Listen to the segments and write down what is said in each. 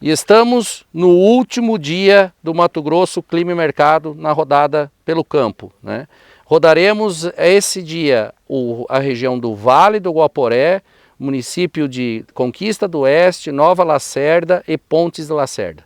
E estamos no último dia do Mato Grosso Clima e Mercado na rodada pelo campo, né? Rodaremos esse dia a região do Vale do Guaporé, município de Conquista do Oeste, Nova Lacerda e Pontes de Lacerda.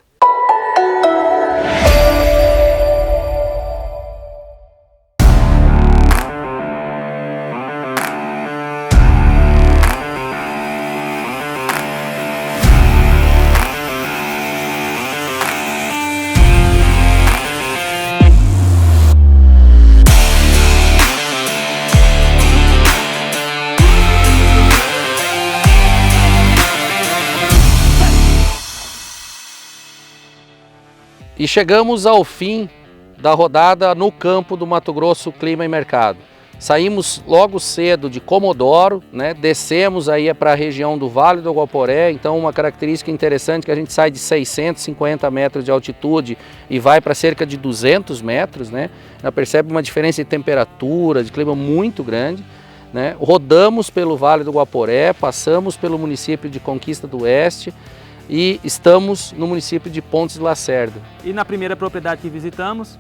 E chegamos ao fim da rodada no campo do Mato Grosso Clima e Mercado. Saímos logo cedo de Comodoro, né? Descemos aí para a região do Vale do Guaporé, então uma característica interessante que a gente sai de 650 metros de altitude e vai para cerca de 200 metros, né? Já percebe uma diferença de temperatura, de clima muito grande, né? Rodamos pelo Vale do Guaporé, passamos pelo município de Conquista do Oeste, e estamos no município de Pontes de Lacerda. E na primeira propriedade que visitamos,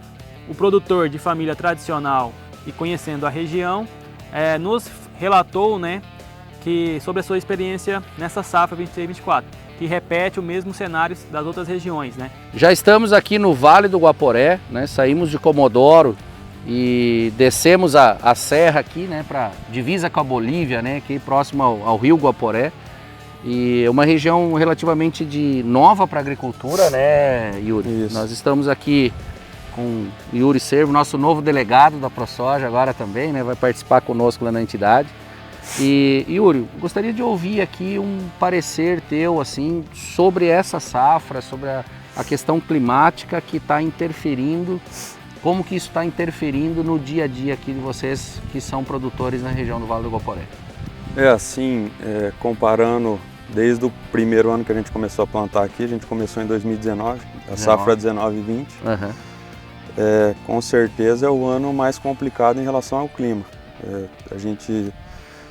o produtor de família tradicional e conhecendo a região, nos relatou, né, sobre a sua experiência nessa safra 23/24, que repete o mesmo cenário das outras regiões, né? Já estamos aqui no Vale do Guaporé, né, saímos de Comodoro e descemos a serra aqui, né, para divisa com a Bolívia, né, aqui próximo ao rio Guaporé. E é uma região relativamente nova para a agricultura, né, Yuri? Isso. Nós estamos aqui com o Yuri Servo, nosso novo delegado da ProSoja agora também, né? Vai participar conosco lá na entidade. E Yuri, gostaria de ouvir aqui um parecer teu assim, sobre essa safra, sobre a questão climática que está interferindo, como que isso está interferindo no dia a dia aqui de vocês que são produtores na região do Vale do Guaporé. Comparando desde o primeiro ano que a gente começou a plantar aqui, a gente começou em 2019, a safra 19/20. Uhum. Com certeza é o ano mais complicado em relação ao clima. A gente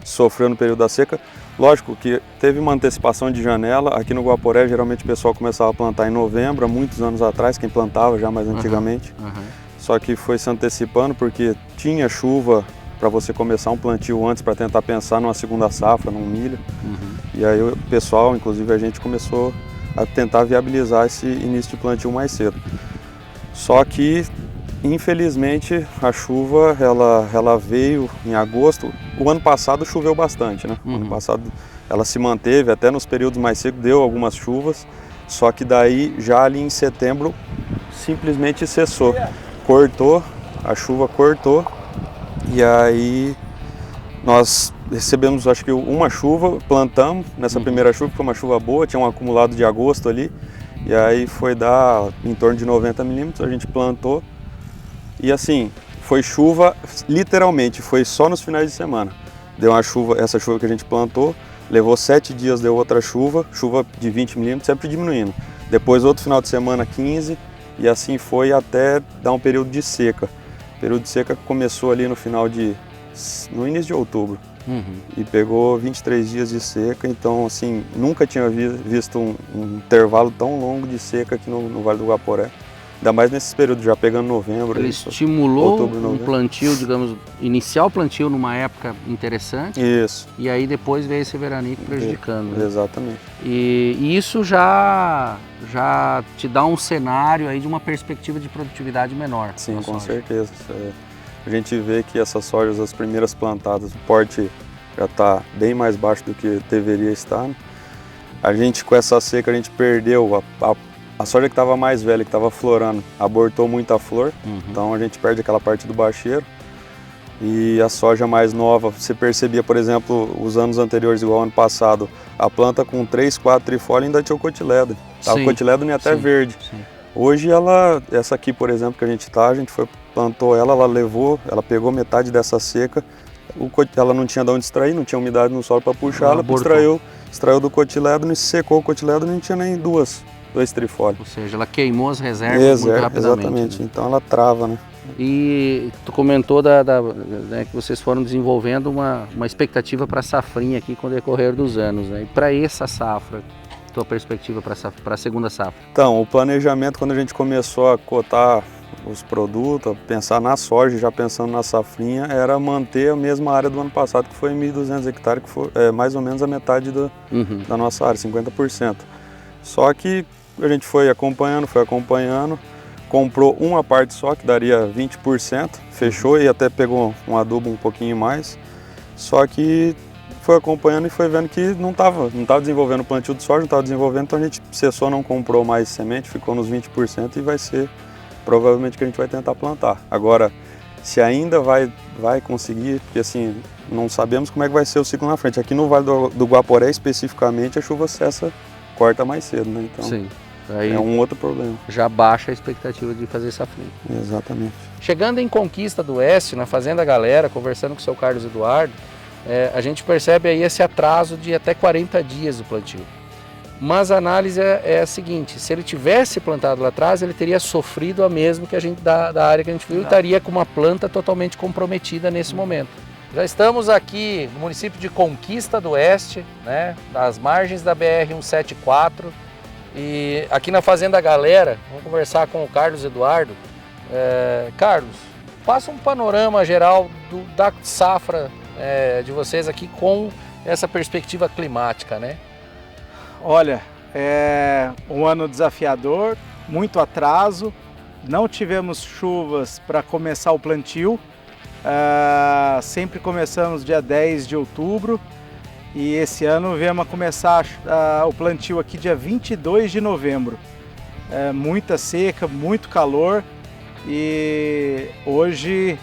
sofreu no período da seca. Lógico que teve uma antecipação de janela. Aqui no Guaporé, geralmente o pessoal começava a plantar em novembro, há muitos anos atrás, quem plantava já mais antigamente. Uhum. Só que foi se antecipando porque tinha chuva para você começar um plantio antes, para tentar pensar numa segunda safra, num milho. Uhum. E aí o pessoal, inclusive a gente, começou a tentar viabilizar esse início de plantio mais cedo. Só que, infelizmente, a chuva ela veio em agosto. O ano passado choveu bastante, né? Uhum. O ano passado ela se manteve, até nos períodos mais secos deu algumas chuvas, só que daí já ali em setembro simplesmente cessou. Cortou, a chuva cortou. E aí nós recebemos, acho que uma chuva, plantamos nessa primeira chuva, foi uma chuva boa, tinha um acumulado de agosto ali, e aí foi dar em torno de 90 milímetros, a gente plantou, e assim, foi chuva, literalmente, foi só nos finais de semana. Deu uma chuva, essa chuva que a gente plantou, levou 7 dias, deu outra chuva de 20 milímetros, sempre diminuindo. Depois outro final de semana, 15, e assim foi até dar um período de seca. O período de seca começou ali no início de outubro. Uhum. E pegou 23 dias de seca, então assim, nunca tinha visto um intervalo tão longo de seca aqui no Vale do Guaporé. Ainda mais nesses períodos, já pegando novembro. Ele estimulou outubro, um plantio, digamos, inicial plantio numa época interessante. Isso. E aí depois veio esse veranico prejudicando. Exatamente. E isso já te dá um cenário aí de uma perspectiva de produtividade menor. Sim, com certeza. A gente vê que essas sojas, as primeiras plantadas, o porte já está bem mais baixo do que deveria estar, né? A gente, com essa seca, a gente perdeu a soja que estava mais velha, que estava florando, abortou muita flor, então a gente perde aquela parte do bacheiro. E a soja mais nova, você percebia, por exemplo, os anos anteriores, igual ano passado, a planta com 3, 4 trifólia ainda tinha o cotilédone. Estava o cotilédone até verde. Sim. Hoje essa aqui, por exemplo, que a gente plantou ela pegou metade dessa seca, ela não tinha de onde extrair, não tinha umidade no solo para puxar, ela extraiu do cotilédone, secou o cotilédone e não tinha nem dois trifólios. Ou seja, ela queimou as reservas muito rapidamente. Exatamente, né? Então ela trava, né? E tu comentou né, que vocês foram desenvolvendo uma expectativa para a safrinha aqui com o decorrer dos anos, né? E para essa safra, tua perspectiva para a segunda safra? Então, o planejamento, quando a gente começou a cotar os produtos, a pensar na soja, já pensando na safrinha, era manter a mesma área do ano passado, que foi 1.200 hectares, que foi mais ou menos a metade da nossa área, 50%. Só que a gente foi acompanhando, comprou uma parte só, que daria 20%, fechou e até pegou um adubo um pouquinho mais, só que foi acompanhando e foi vendo que não estava desenvolvendo o plantio de soja, não estava desenvolvendo, então a gente cessou, não comprou mais semente, ficou nos 20% e vai ser provavelmente que a gente vai tentar plantar. Agora, se ainda vai conseguir, porque assim, não sabemos como é que vai ser o ciclo na frente. Aqui no Vale do Guaporé, especificamente, a chuva cessa, corta mais cedo, né? Então, sim, aí é um outro problema. Já baixa a expectativa de fazer safrinha. Exatamente. Chegando em Conquista do Oeste, na Fazenda Galera, conversando com o seu Carlos Eduardo, a gente percebe aí esse atraso de até 40 dias do plantio. Mas a análise é a seguinte: se ele tivesse plantado lá atrás, ele teria sofrido a mesma que a gente da área que a gente viu, e estaria com uma planta totalmente comprometida nesse momento. Já estamos aqui no município de Conquista do Oeste, né, nas margens da BR-174, e aqui na Fazenda Galera, vamos conversar com o Carlos Eduardo. Carlos, passa um panorama geral da safra de vocês aqui com essa perspectiva climática, né? Olha, é um ano desafiador, muito atraso, não tivemos chuvas para começar o plantio, sempre começamos dia 10 de outubro e esse ano viemos a começar o plantio aqui dia 22 de novembro. Muita seca, muito calor e hoje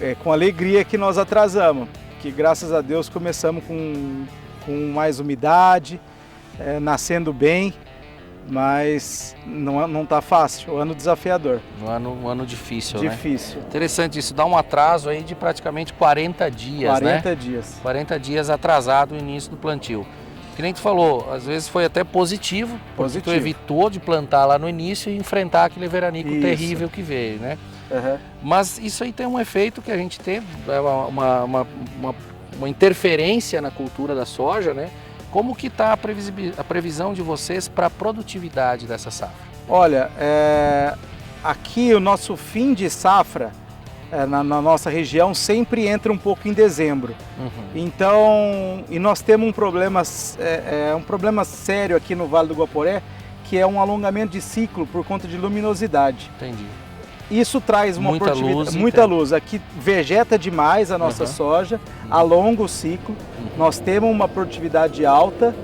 é com alegria que nós atrasamos, que graças a Deus começamos com mais umidade, nascendo bem, mas não está fácil, o ano desafiador. Um ano difícil, Difícil. Né? Interessante isso, dá um atraso aí de praticamente 40 dias, 40 né? dias. 40 dias atrasado o início do plantio. Que nem tu falou, às vezes foi até positivo, porque tu evitou de plantar lá no início e enfrentar aquele veranico terrível que veio, né? Uhum. Mas isso aí tem um efeito que a gente tem, uma interferência na cultura da soja, né? Como que está a previsão de vocês para a produtividade dessa safra? Olha, aqui o nosso fim de safra na nossa região sempre entra um pouco em dezembro. Uhum. Então, e nós temos um problema sério aqui no Vale do Guaporé, que é um alongamento de ciclo por conta de luminosidade. Entendi. Isso traz uma muita luz. Aqui vegeta demais a nossa soja, alonga o ciclo, nós temos uma produtividade alta,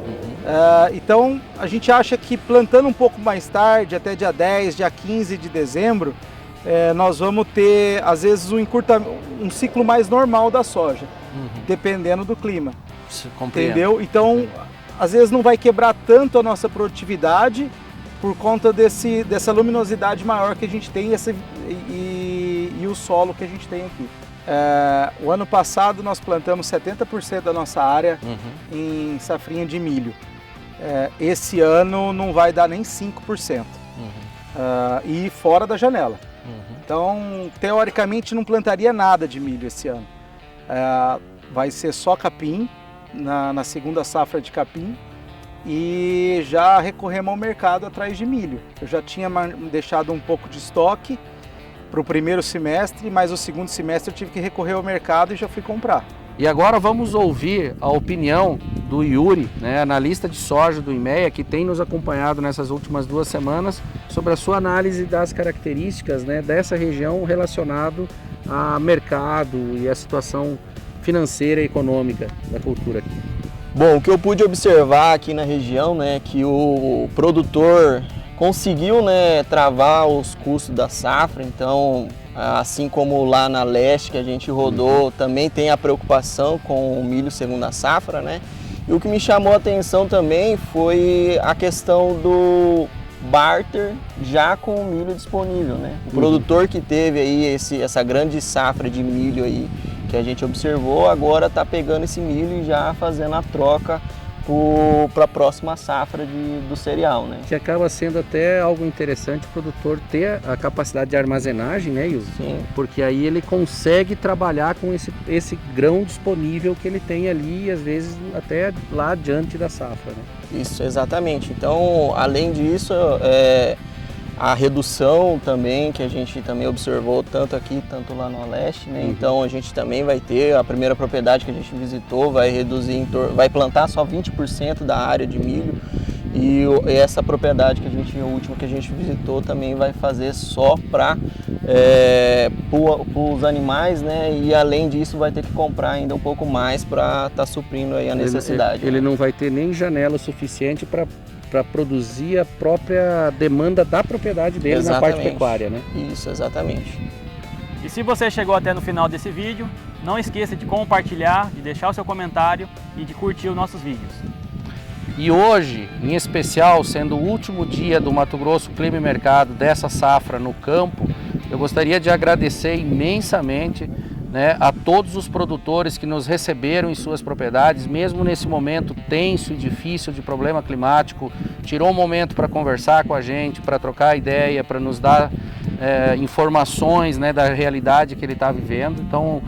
então a gente acha que plantando um pouco mais tarde, até dia 10, dia 15 de dezembro, nós vamos ter às vezes um ciclo mais normal da soja, dependendo do clima. Entendeu? Então, às vezes não vai quebrar tanto a nossa produtividade, por conta dessa luminosidade maior que a gente tem e o solo que a gente tem aqui. O ano passado nós plantamos 70% da nossa área em safrinha de milho. Esse ano não vai dar nem 5%. E fora da janela. Então, teoricamente, não plantaria nada de milho esse ano. Vai ser só capim, na segunda safra de capim. E já recorremos ao mercado atrás de milho. Eu já tinha deixado um pouco de estoque para o primeiro semestre, mas o segundo semestre eu tive que recorrer ao mercado e já fui comprar. E agora vamos ouvir a opinião do Yuri, né, analista de soja do IMEA, que tem nos acompanhado nessas últimas 2 semanas, sobre a sua análise das características, né, dessa região relacionado a mercado e a situação financeira e econômica da cultura aqui. Bom, o que eu pude observar aqui na região, né, que o produtor conseguiu, né, travar os custos da safra, então, assim como lá na leste que a gente rodou, também tem a preocupação com o milho segunda safra, né? E o que me chamou a atenção também foi a questão do barter já com o milho disponível, né? O produtor que teve aí essa grande safra de milho aí que a gente observou, agora está pegando esse milho e já fazendo a troca para a próxima safra do cereal, né? Que acaba sendo até algo interessante o produtor ter a capacidade de armazenagem, né, Ilson? Sim. Porque aí ele consegue trabalhar com esse grão disponível que ele tem ali, às vezes até lá adiante da safra, né? Isso, exatamente. Então, além disso, a redução também, que a gente também observou tanto aqui, tanto lá no leste, né? Então a gente também vai ter, a primeira propriedade que a gente visitou vai reduzir, vai plantar só 20% da área de milho, e essa propriedade a última que a gente visitou também vai fazer só para os animais, né? E além disso vai ter que comprar ainda um pouco mais para estar suprindo aí a necessidade. Ele não vai ter nem janela suficiente para produzir a própria demanda da propriedade dele. Exatamente. Na parte pecuária, né? Isso, exatamente. E se você chegou até no final desse vídeo, não esqueça de compartilhar, de deixar o seu comentário e de curtir os nossos vídeos. E hoje, em especial, sendo o último dia do Mato Grosso Clima e Mercado dessa safra no campo, eu gostaria de agradecer imensamente, né, a todos os produtores que nos receberam em suas propriedades, mesmo nesse momento tenso e difícil de problema climático, tirou um momento para conversar com a gente, para trocar ideia, para nos dar informações, né, da realidade que ele está vivendo. Então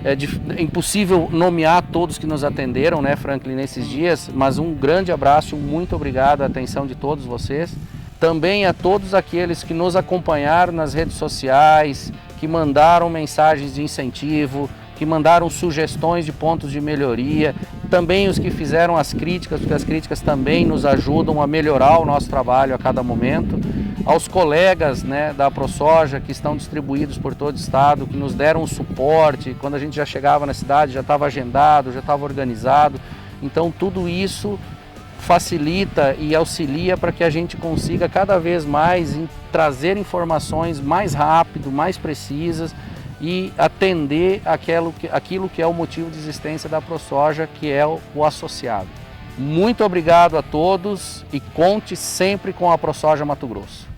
é impossível nomear todos que nos atenderam, né, Franklin, nesses dias, mas um grande abraço, muito obrigado, a atenção de todos vocês. Também a todos aqueles que nos acompanharam nas redes sociais, que mandaram mensagens de incentivo, que mandaram sugestões de pontos de melhoria, também os que fizeram as críticas, porque as críticas também nos ajudam a melhorar o nosso trabalho a cada momento, aos colegas, né, da ProSoja que estão distribuídos por todo o estado, que nos deram suporte, quando a gente já chegava na cidade já estava agendado, já estava organizado, então tudo isso facilita e auxilia para que a gente consiga cada vez mais trazer informações mais rápido, mais precisas e atender aquilo que é o motivo de existência da ProSoja, que é o associado. Muito obrigado a todos e conte sempre com a ProSoja Mato Grosso.